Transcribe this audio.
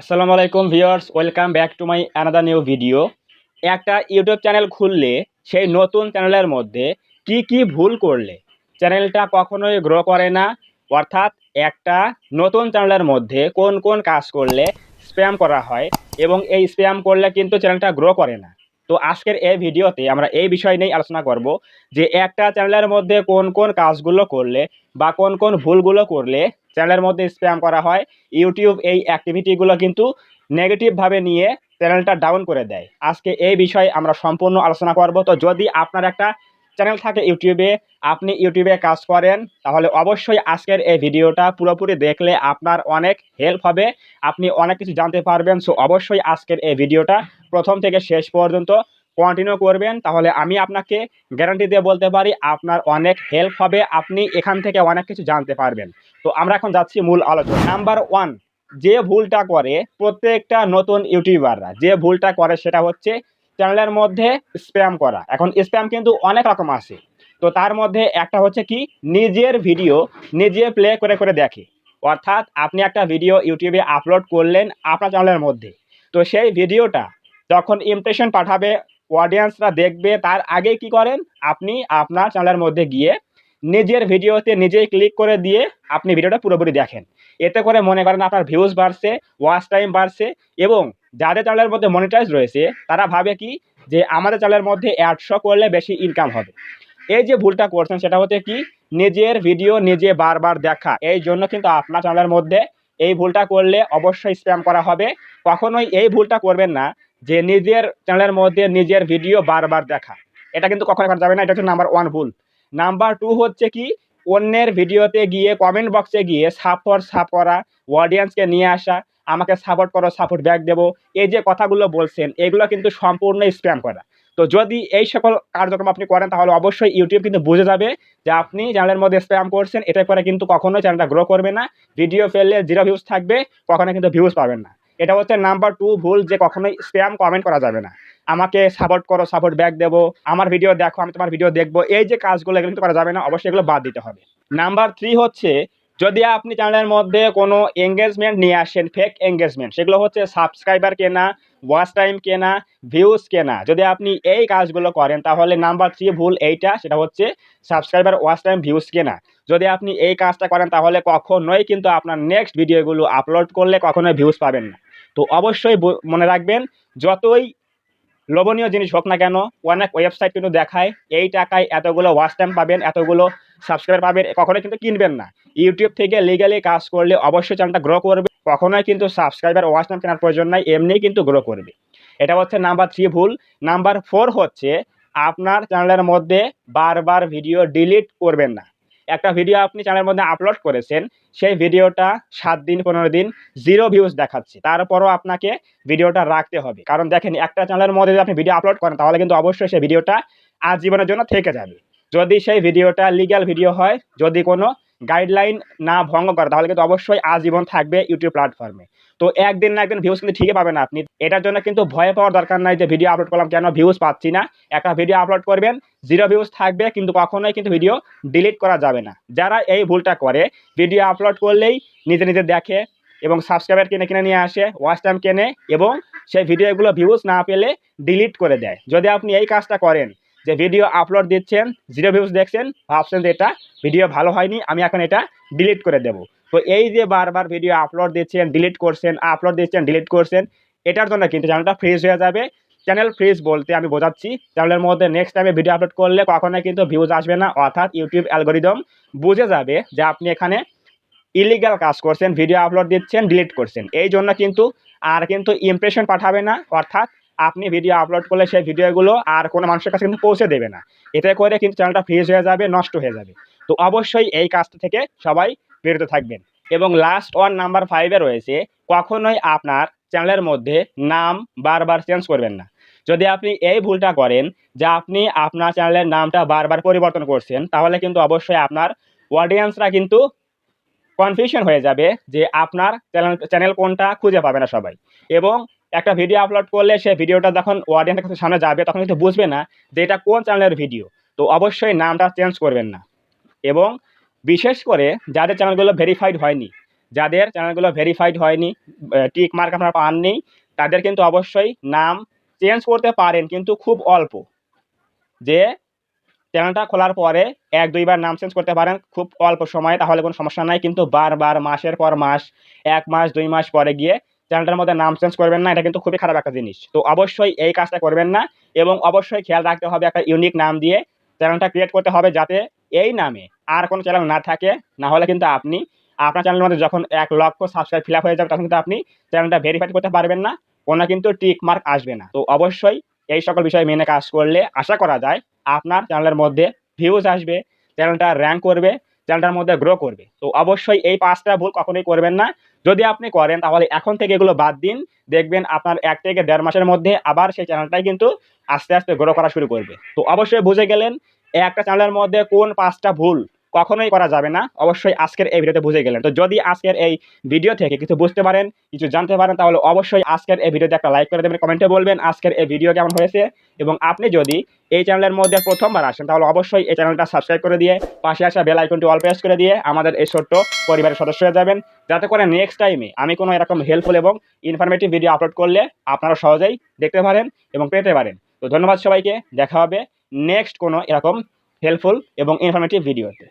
আসসালামু আলাইকুম viewers, welcome back to my another new video. একটা ইউটিউব চ্যানেল খুললে সেই নতুন চ্যানেলের মধ্যে কি কি ভুল করলে চ্যানেলটা কখনোই গ্রো করে না, অর্থাৎ একটা নতুন চ্যানেলের মধ্যে কোন কোন কাজ করলে স্প্যাম করা হয় এবং এই স্প্যাম করলে কিন্তু চ্যানেলটা গ্রো করে না। তো আজকের এই ভিডিওতে আমরা এই বিষয় নিয়েই আলোচনা করব যে একটা চ্যানেলের মধ্যে কোন কোন কাজগুলো করলে বা কোন কোন ভুলগুলো করলে চ্যানেলের মধ্যে স্প্যাম করা হয়। ইউটিউব এই অ্যাক্টিভিটিগুলো কিন্তু নেগেটিভভাবে নিয়ে চ্যানেলটা ডাউন করে দেয়। আজকে এই বিষয়ে আমরা সম্পূর্ণ আলোচনা করব। তো যদি আপনার একটা চ্যানেল থাকে ইউটিউবে, আপনি ইউটিউবে কাজ করেন, তাহলে অবশ্যই আজকের এই ভিডিওটা পুরোপুরি দেখলে আপনার অনেক হেল্প হবে, আপনি অনেক কিছু জানতে পারবেন। সো অবশ্যই আজকের এই ভিডিওটা প্রথম থেকে শেষ পর্যন্ত কন্টিনিউ করবেন, তাহলে আমি আপনাকে গ্যারান্টি দিয়ে বলতে পারি আপনার অনেক হেল্প হবে, আপনি এখান থেকে অনেক কিছু জানতে পারবেন। তো আমরা এখন যাচ্ছি মূল আলোচনা। নাম্বার ওয়ান, যে ভুলটা করে প্রত্যেকটা নতুন ইউটিউবাররা, যে ভুলটা করে সেটা হচ্ছে চ্যানেলের মধ্যে স্প্যাম করা। এখন স্প্যাম কিন্তু অনেক রকম আছে, তো তার মধ্যে একটা হচ্ছে কি, নিজের ভিডিও নিজে প্লে করে করে দেখে। অর্থাৎ আপনি একটা ভিডিও ইউটিউবে আপলোড করলেন আপনার চ্যানেলের মধ্যে, তো সেই ভিডিওটা যখন ইমপ্রেশন পাঠাবে, অডিয়েন্সরা দেখবে, তার আগে কি করেন, আপনি আপনার চ্যানেলের মধ্যে গিয়ে নিজের ভিডিওতে নিজেই ক্লিক করে দিয়ে আপনি ভিডিওটা পুরোপুরি দেখেন। এতে করে মনে করেন আপনার ভিউজ বাড়ছে, ওয়াচ টাইম বাড়ছে, এবং যাদের চ্যানেলের মধ্যে মনিটাইজ রয়েছে তারা ভাবে কি যে আমাদের চ্যানেলের মধ্যে অ্যাডশো করলে বেশি ইনকাম হবে। এই যে ভুলটা করছেন সেটা হচ্ছে কি, নিজের ভিডিও নিজে বারবার দেখা। এই জন্য কিন্তু আপনার চ্যানেলের মধ্যে এই ভুলটা করলে অবশ্যই স্প্যাম করা হবে। কখনোই এই ভুলটা করবেন না যে নিজের চ্যানেলের মধ্যে নিজের ভিডিও বারবার দেখা, এটা কিন্তু কখনো করা যাবে না। এটা হচ্ছে নাম্বার ওয়ান ভুল। নাম্বার টু হচ্ছে কি, অন্যের ভিডিওতে গিয়ে কমেন্ট বক্সে গিয়ে সাপ করা, অডিয়েন্সকে নিয়ে আসা, আমাকে সাপোর্ট করো, সাপোর্ট ব্যাক দেবো, এই যে কথাগুলো বলছেন এগুলো কিন্তু সম্পূর্ণ স্প্যাম করা। তো যদি এই সকল কার্যক্রম আপনি করেন তাহলে অবশ্যই ইউটিউব কিন্তু বুঝে যাবে যে আপনি চ্যানেলের মধ্যে স্প্যাম করছেন। এটা করে কিন্তু কখনোই চ্যানেলটা গ্রো করবে না, ভিডিও ফেললে 0 ভিউজ থাকবে, কখনো কিন্তু ভিউজ পাবেন না। এটা হচ্ছে নাম্বার টু ভুল, যে কখনোই স্প্যাম কমেন্ট করা যাবে না। আমাকে সাপোর্ট করো, সাপোর্ট ব্যাক দেবো, আমার ভিডিও দেখো, আমি তোমার ভিডিও দেখবো, এই যে কাজগুলো এগুলো কিন্তু করা যাবে না, অবশ্যই এগুলো বাদ দিতে হবে। নাম্বার থ্রি হচ্ছে, যদি আপনি চ্যানেলের মধ্যে কোনো এঙ্গেজমেন্ট নিয়ে আসেন, ফেক এঙ্গেজমেন্ট, সেগুলো হচ্ছে সাবস্ক্রাইবার কেনা, ওয়াচ টাইম কেনা, ভিউজ কেনা, যদি আপনি এই কাজগুলো করেন তাহলে নাম্বার থ্রি ভুল এইটা, সেটা হচ্ছে সাবস্ক্রাইবার, ওয়াচ টাইম, ভিউজ কেনা। যদি আপনি এই কাজটা করেন তাহলে কখনোই কিন্তু আপনার নেক্সট ভিডিওগুলো আপলোড করলে কখনোই ভিউজ পাবেন না। তো অবশ্যই মনে রাখবেন, যতই লোভনীয় জিনিস হোক না কেন, অনেক ওয়েবসাইট কিন্তু দেখায় এই টাকায় এতগুলো ওয়াচ টাইম পাবেন, এতগুলো সাবস্ক্রাইবার পাবেন, কখনোই কিন্তু কিনবেন না। ইউটিউব থেকে লিগালি কাজ করলে অবশ্যই চ্যানেলটা গ্রো করবে, কখনোই কিন্তু সাবস্ক্রাইবার, ওয়াচ টাইম কেনার প্রয়োজন নাই, এমনিই কিন্তু গ্রো করবে। এটা হচ্ছে নাম্বার থ্রি ভুল। নাম্বার ফোর হচ্ছে, আপনার চ্যানেলের মধ্যে বারবার ভিডিও ডিলিট করবেন না। একটা ভিডিও আপনি চ্যানেলের মধ্যে আপলোড করেছেন, সেই ভিডিওটা 7 দিন 15 দিন 0 ভিউজ দেখাচ্ছে, তারপরও আপনাকে ভিডিওটা রাখতে হবে। কারণ দেখেন, একটা চ্যানেলের মধ্যে যদি আপনি ভিডিও আপলোড করেন তাহলে কিন্তু অবশ্যই সেই ভিডিওটা আজীবনের জন্য থেকে যাবে। যদি সেই ভিডিওটা লিগ্যাল ভিডিও হয়, যদি কোনো গাইডলাইন না ভঙ্গ করে, তাহলে কিন্তু অবশ্যই আজীবন থাকবে ইউটিউব প্ল্যাটফর্মে। তো একদিন না একদিন ভিউজ কিন্তু ঠিকই পাবেন আপনি। এটার জন্য কিন্তু ভয় পাওয়ার দরকার নাই যে ভিডিও আপলোড করলাম কেন ভিউজ পাচ্ছি না। একটা ভিডিও আপলোড করবেন, 0 ভিউজ থাকবে, কিন্তু কখনোই কিন্তু ভিডিও ডিলিট করা যাবে না। যারা এই ভুলটা করে, ভিডিও আপলোড করলেই নিজে নিজে দেখে এবং সাবস্ক্রাইবার কিনে কিনে নিয়ে আসে, ওয়াচ টাইম কেনে, এবং সেই ভিডিওগুলো ভিউজ না পেলে ডিলিট করে দেয়। যদি আপনি এই কাজটা করেন যে ভিডিও আপলোড দিচ্ছেন, 0 ভিউজ দেখছেন, ভাবছেন যে এটা ভিডিও ভালো হয়নি, আমি এখন এটা ডিলিট করে দেবো, তো এই যে বারবার ভিডিও আপলোড দিচ্ছেন, ডিলিট করছেন, আপলোড দিচ্ছেন, ডিলিট করছেন, এটার জন্য কিন্তু চ্যানেলটা ফ্রিজ হয়ে যাবে। চ্যানেল ফ্রিজ বলতে আমি বোঝাচ্ছি, চ্যানেলের মধ্যে নেক্সট টাইমে ভিডিও আপলোড করলে কখনোই কিন্তু ভিউজ আসবে না, অর্থাৎ ইউটিউব অ্যালগোরিদম বুঝে যাবে যে আপনি এখানে ইলিগাল কাজ করছেন, ভিডিও আপলোড দিচ্ছেন, ডিলিট করছেন। এই জন্য কিন্তু আর কিন্তু ইমপ্রেশন পাঠাবে না, অর্থাৎ আপনি ভিডিও আপলোড করলে সেই ভিডিওগুলো আর কোনো মানুষের কাছে কিন্তু পৌঁছে দেবে না। এতে করে কিন্তু চ্যানেলটা ফ্রিজ হয়ে যাবে, নষ্ট হয়ে যাবে। তো অবশ্যই এই কাজটা থেকে সবাই বিরত থাকবেন। এবং লাস্ট ওয়ান, নাম্বার ফাইভে রয়েছে, কখনোই আপনার চ্যানেলের মধ্যে নাম বারবার চেঞ্জ করবেন না। যদি আপনি এই ভুলটা করেন যে আপনি আপনার চ্যানেলের নামটা বারবার পরিবর্তন করছেন, তাহলে কিন্তু অবশ্যই আপনার অডিয়েন্সরা কিন্তু কনফিউশন হয়ে যাবে যে আপনার চ্যানেল কোনটা খুঁজে পাবে না সবাই। এবং একটা ভিডিও আপলোড করলে সেই ভিডিওটা যখন অডিয়েন্সের কাছে সামনে যাবে তখন কিন্তু বুঝবে না যে এটা কোন চ্যানেলের ভিডিও। তো অবশ্যই নামটা চেঞ্জ করবেন না। এবং বিশেষ করে যাদের চ্যানেলগুলো ভেরিফাইড হয়নি, যাদের চ্যানেলগুলো ভেরিফাইড হয়নি, টিক মার্ক আপনারা পাননি, তাদের কিন্তু অবশ্যই নাম চেঞ্জ করতে পারেন, কিন্তু খুব অল্প। যে চ্যানেলটা খোলার পরে ১-২ বার নাম চেঞ্জ করতে পারেন খুব অল্প সময়ে, তাহলে কোনো সমস্যা নাই। কিন্তু বারবার মাসের পর মাস, ১ মাস ২ মাস পরে গিয়ে চ্যানেলটার মধ্যে নাম চেঞ্জ করবেন না। এটা কিন্তু খুবই খারাপ একটা জিনিস। তো অবশ্যই এই কাজটা করবেন না, এবং অবশ্যই খেয়াল রাখতে হবে একটা ইউনিক নাম দিয়ে চ্যানেলটা ক্রিয়েট করতে হবে, যাতে এই নামে আর কোনো চ্যানেল না থাকে। না হলে কিন্তু আপনি আপনার চ্যানেলের মধ্যে যখন ১,০০,০০০ সাবস্ক্রাইব ফিল আপ হয়ে যাবে, তখন কিন্তু আপনি চ্যানেলটা ভেরিফাইড করতে পারবেন না। কোনো কিন্তু টিক মার্ক আসবে না। তো অবশ্যই এই সকল বিষয় মেনে কাজ করলে আশা করা যায় আপনার চ্যানেলের মধ্যে ভিউজ আসবে, চ্যানেলটা র‍্যাংক করবে, চ্যানেলটার মধ্যে গ্রো করবে। তো অবশ্যই এই ৫ টা ভুল কখনোই করবেন না। যদি আপনি করেন তাহলে এখন থেকে এগুলো বাদ দিন। দেখবেন আপনার ১ থেকে ১.৫ মাসের মধ্যে আবার সেই চ্যানেলটাই কিন্তু আস্তে, আস্তে গ্রো করা শুরু করবে। তো অবশ্যই বুঝে গেলেন একটা চ্যানেলের মধ্যে কোন ৫ টা ভুল কখনোই করা যাবে না। অবশ্যই আজকের এই ভিডিওতে বুঝে গেলেন। তো যদি আজকের এই ভিডিও থেকে কিছু বুঝতে পারেন, কিছু জানতে পারেন, তাহলে অবশ্যই আজকের এই ভিডিওতে একটা লাইক করে দেবেন, কমেন্টে বলবেন আজকের এই ভিডিও কেমন হয়েছে। এবং আপনি যদি এই চ্যানেলের মধ্যে প্রথমবার আসেন, তাহলে অবশ্যই এই চ্যানেলটা সাবস্ক্রাইব করে দিয়ে পাশে আসা বেল আইকনটি অল প্রেস করে দিয়ে আমাদের এই ছোট্ট পরিবারের সদস্য হয়ে যাবেন, যাতে করে নেক্সট টাইমে আমি কোনো এরকম হেল্পফুল এবং ইনফরমেটিভ ভিডিও আপলোড করলে আপনারা সহজেই দেখতে পারেন এবং পেতে পারেন। তো ধন্যবাদ সবাইকে। দেখা হবে নেক্সট কোনো এরকম হেল্পফুল এবং ইনফরমেটিভ ভিডিওতে।